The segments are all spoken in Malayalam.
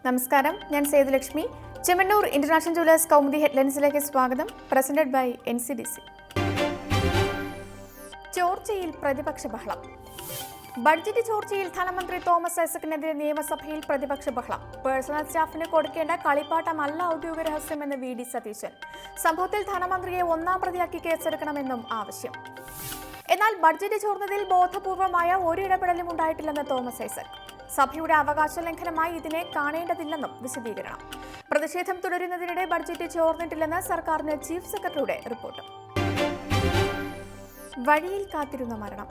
നമസ്കാരം, ഞാൻ സേതുലക്ഷ്മി. ചെമ്മണ്ണൂർ ഇന്റർനാഷണൽ ജുവലേഴ്സ് കൗമുദി ഹെഡ്ലൈൻസിലേക്ക് സ്വാഗതം. Presented by NCDC. ചോർച്ചയിൽ പ്രതിപക്ഷ ബഹളം. ബഡ്ജറ്റ് ചോർച്ചയിൽ ധനമന്ത്രി തോമസ് ഐസക്കിനെതിരെ നിയമസഭയിൽ പ്രതിപക്ഷ ബഹളം. പേഴ്സണൽ സ്റ്റാഫിന് കൊടുക്കേണ്ട കളിപ്പാട്ടമല്ല ഔദ്യോഗിക രഹസ്യമെന്ന് VD സതീശൻ. സംഭവത്തിൽ ധനമന്ത്രിയെ ഒന്നാം പ്രതിയാക്കി കേസെടുക്കണമെന്നും ആവശ്യം. എന്നാൽ ബഡ്ജറ്റ് ചോർന്നതിൽ ബോധപൂർവമായ ഒരു ഇടപെടലും ഉണ്ടായിട്ടില്ലെന്ന് തോമസ് ഐസക്. സഭയുടെ അവകാശ ലംഘനമായി ഇതിനെ കാണേണ്ടതില്ലെന്നും വിശദീകരണം. പ്രതിഷേധം തുടരുന്നതിനിടെ ബഡ്ജറ്റ് ചോർന്നിട്ടില്ലെന്ന് സർക്കാരിന് ചീഫ് സെക്രട്ടറിയുടെ റിപ്പോർട്ട്. വഴിയിൽ കാത്തിരുന്ന മരണം.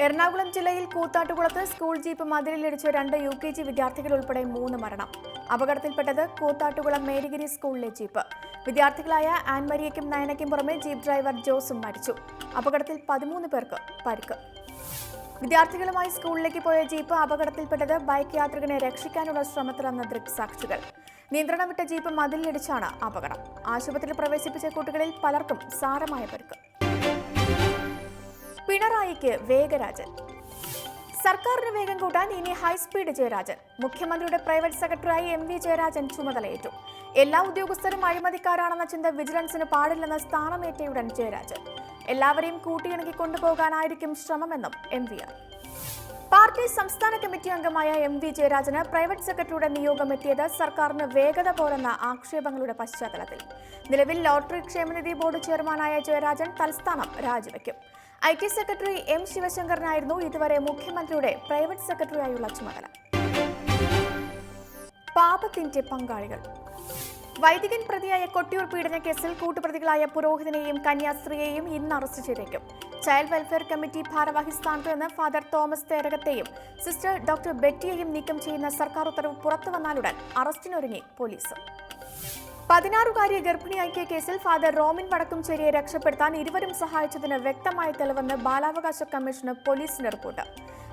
എറണാകുളം ജില്ലയിൽ കൂത്താട്ടുകുളത്ത് സ്കൂൾ ജീപ്പ് മതിലിലിടിച്ച് 2 UKG വിദ്യാർത്ഥികൾ ഉൾപ്പെടെ 3 മരണം. അപകടത്തിൽപ്പെട്ടത് കൂത്താട്ടുകുളം മേരിഗിരി സ്കൂളിലെ ജീപ്പ്. വിദ്യാർത്ഥികളായ ആൻമരിയയ്ക്കും നയനയ്ക്കും പുറമെ ജീപ്പ് ഡ്രൈവർ ജോസും മരിച്ചു. അപകടത്തിൽ 13 പേർക്ക് പരിക്ക്. വിദ്യാർത്ഥികളുമായി സ്കൂളിലേക്ക് പോയ ജീപ്പ് അപകടത്തിൽപ്പെട്ടത് ബൈക്ക് യാത്രികനെ രക്ഷിക്കാനുള്ള ശ്രമത്തിലെന്ന ദൃക്സാക്ഷികൾ. നിയന്ത്രണം വിട്ട ജീപ്പ് മതിലിടിച്ചാണ് അപകടം. ആശുപത്രിയിൽ പ്രവേശിപ്പിച്ച കുട്ടികളിൽ പലർക്കും സാരമായ പരിക്ക്. പിണറായിക്ക് വേഗരാജൻ. സർക്കാരിന് വേഗം കൂട്ടാൻ ഇനി ഹൈസ്പീഡ് ജയരാജൻ. മുഖ്യമന്ത്രിയുടെ പ്രൈവറ്റ് സെക്രട്ടറിയായി MV ജയരാജൻ ചുമതലയേറ്റു. എല്ലാ ഉദ്യോഗസ്ഥരും അഴിമതിക്കാരാണെന്ന ചിന്ത വിജിലൻസിന് പാടില്ലെന്ന സ്ഥാനമേറ്റയുടൻ ജയരാജൻ. എല്ലാവരെയും കൂട്ടിയിണക്കി കൊണ്ടുപോകാനായിരിക്കും ശ്രമമെന്നും MVR. പാർട്ടി സംസ്ഥാന കമ്മിറ്റി അംഗമായ MV ജയരാജന് പ്രൈവറ്റ് സെക്രട്ടറിയുടെ നിയോഗം എത്തിയത് സർക്കാരിന് വേഗത പോരെന്ന ആക്ഷേപങ്ങളുടെ പശ്ചാത്തലത്തിൽ. നിലവിൽ ലോട്ടറി ക്ഷേമനിധി ബോർഡ് ചെയർമാനായ ജയരാജൻ തൽസ്ഥാനം രാജിവെക്കും. IT സെക്രട്ടറി M ശിവശങ്കറിനായിരുന്നു ഇതുവരെ മുഖ്യമന്ത്രിയുടെ പ്രൈവറ്റ് സെക്രട്ടറിയായുള്ള ചുമതല. പാപത്തിന്റെ പങ്കാളികൾ. വൈദികൻ പ്രതിയായ കൊട്ടിയൂർ പീഡന കേസിൽ കൂട്ടുപ്രതികളായ പുരോഹിതനെയും കന്യാസ്ത്രീയെയും ഇന്ന് അറസ്റ്റ് ചെയ്തേക്കും. ചൈൽഡ് വെൽഫെയർ കമ്മിറ്റി ഭാരവാഹി സ്ഥാനത്ത് നിന്ന് ഫാദർ തോമസ് തേരകത്തെയും സിസ്റ്റർ ഡോക്ടർ ബെറ്റിയെയും നീക്കം ചെയ്യുന്ന സർക്കാർ ഉത്തരവ് പുറത്തു വന്നാലുടൻ അറസ്റ്റിനൊരുങ്ങി പോലീസ്. 16-കാരിയെ ഗർഭിണിയാക്കിയ കേസിൽ ഫാദർ റോമിൻ വടക്കുംചേരിയെ രക്ഷപ്പെടുത്താൻ ഇരുവരും സഹായിച്ചതിന് വ്യക്തമായ തെളിവെന്ന് ബാലാവകാശ കമ്മീഷന് പോലീസിന്റെ റിപ്പോർട്ട്.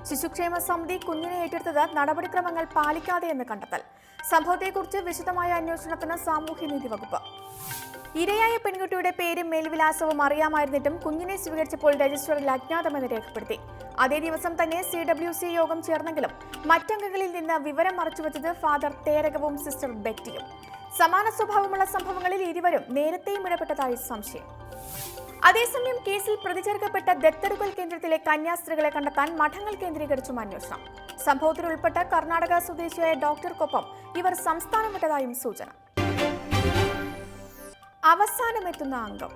ശിശുക്ഷേമ സമിതി കുഞ്ഞിനെ ഏറ്റെടുത്തത് നടപടിക്രമങ്ങൾ പാലിക്കാതെയെന്ന് കണ്ടെത്തൽ. സംഭവത്തെക്കുറിച്ച് വിശദമായ അന്വേഷണത്തിന് സാമൂഹ്യനീതി വകുപ്പ്. ഇരയായ പെൺകുട്ടിയുടെ പേരും മേൽവിലാസവും അറിയാമായിരുന്നിട്ടും കുഞ്ഞിനെ സ്വീകരിച്ചപ്പോൾ രജിസ്റ്ററിൽ അജ്ഞാതമെന്ന് രേഖപ്പെടുത്തി. അതേ ദിവസം തന്നെ CWC യോഗം ചേർന്നെങ്കിലും മറ്റംഗങ്ങളിൽ നിന്ന് വിവരം മറച്ചുവെച്ചത് ഫാദർ തേരകവും സിസ്റ്റർ ബെറ്റിയും. സമാന സ്വഭാവമുള്ള സംഭവങ്ങളിൽ ഇരുവരും നേരത്തെയും ഇടപെട്ടതായി സംശയം. അതേസമയം കേസിൽ പ്രതിചേർക്കപ്പെട്ട ദത്തെടുക്കൽ കേന്ദ്രത്തിലെ കന്യാസ്ത്രീകളെ കണ്ടെത്താൻ മഠങ്ങൾ കേന്ദ്രീകരിച്ചും അന്വേഷണം. സംഭവത്തിൽ ഉൾപ്പെട്ട കർണാടക സ്വദേശിയായ ഡോക്ടർക്കൊപ്പം ഇവർ സംസ്ഥാനം വിട്ടതായും സൂചന. അവസാനമെത്തുന്ന അംഗം.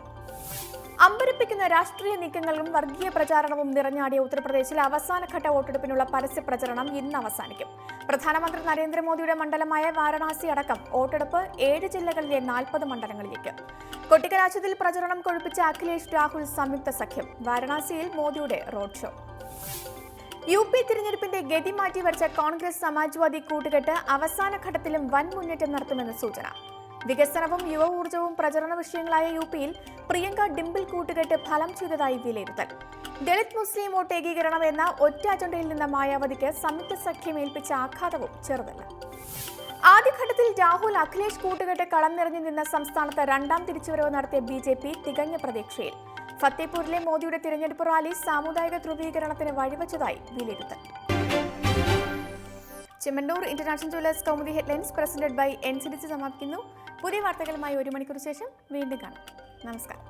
അമ്പരപ്പിക്കുന്ന രാഷ്ട്രീയ നീക്കങ്ങളും വർഗീയ പ്രചാരണവും നിറഞ്ഞാടിയ ഉത്തർപ്രദേശിൽ അവസാനഘട്ട വോട്ടെടുപ്പിനുള്ള പരസ്യ പ്രചരണം ഇന്ന് അവസാനിക്കും. പ്രധാനമന്ത്രി നരേന്ദ്രമോദിയുടെ മണ്ഡലമായ വാരണാസി അടക്കം വോട്ടെടുപ്പ് 7 ജില്ലകളിലെ 40 മണ്ഡലങ്ങളിലേക്ക്. കൊട്ടിക്കലാശത്തിൽ പ്രചരണം കൊഴുപ്പിച്ച അഖിലേഷ് രാഹുൽ സംയുക്ത സഖ്യം. വാരണാസിയിൽ മോദിയുടെ റോഡ് ഷോ. UP തിരഞ്ഞെടുപ്പിന്റെ ഗതി മാറ്റിവരച്ച കോൺഗ്രസ് സമാജ്വാദി കൂട്ടുകെട്ട് അവസാന ഘട്ടത്തിലും വൻ മുന്നേറ്റം നടത്തുമെന്ന് സൂചന. വികസനവും യുവ ഊർജ്ജവും പ്രചരണ വിഷയങ്ങളായ UPയിൽ പ്രിയങ്ക ഡിംപിൾ കൂട്ടുകെട്ട് ഫലം ചെയ്തതായി വിലയിരുത്തൽ. ദളിത് മുസ്ലിം വോട്ട് ഏകീകരണം എന്ന ഒറ്റ അജണ്ടയിൽ നിന്ന് മായാവതിക്ക് സംയുക്ത സഖ്യം ഏൽപ്പിച്ച ആഘാതവും ചെറുതല്ല. ആദ്യഘട്ടത്തിൽ രാഹുൽ അഖിലേഷ് കൂട്ടുകെട്ട് കളം നിറഞ്ഞു നിന്ന സംസ്ഥാനത്ത് രണ്ടാം തിരിച്ചുവരവ് നടത്തിയ BJP തികഞ്ഞ പ്രതീക്ഷയിൽ. ഫത്തേപൂരിലെ മോദിയുടെ തിരഞ്ഞെടുപ്പ് റാലി സാമുദായിക ധ്രുവീകരണത്തിന് വഴിവെച്ചതായി വിലയിരുത്തൽ. Chemmanur international jewellers Kaumudi headlines presented by NCDC സമാപിക്കുന്നു. പുതിയ വാർത്തകളുമായി 1 മണിക്കൂർ ശേഷം വീണ്ടും കാണാം. നമസ്കാരം.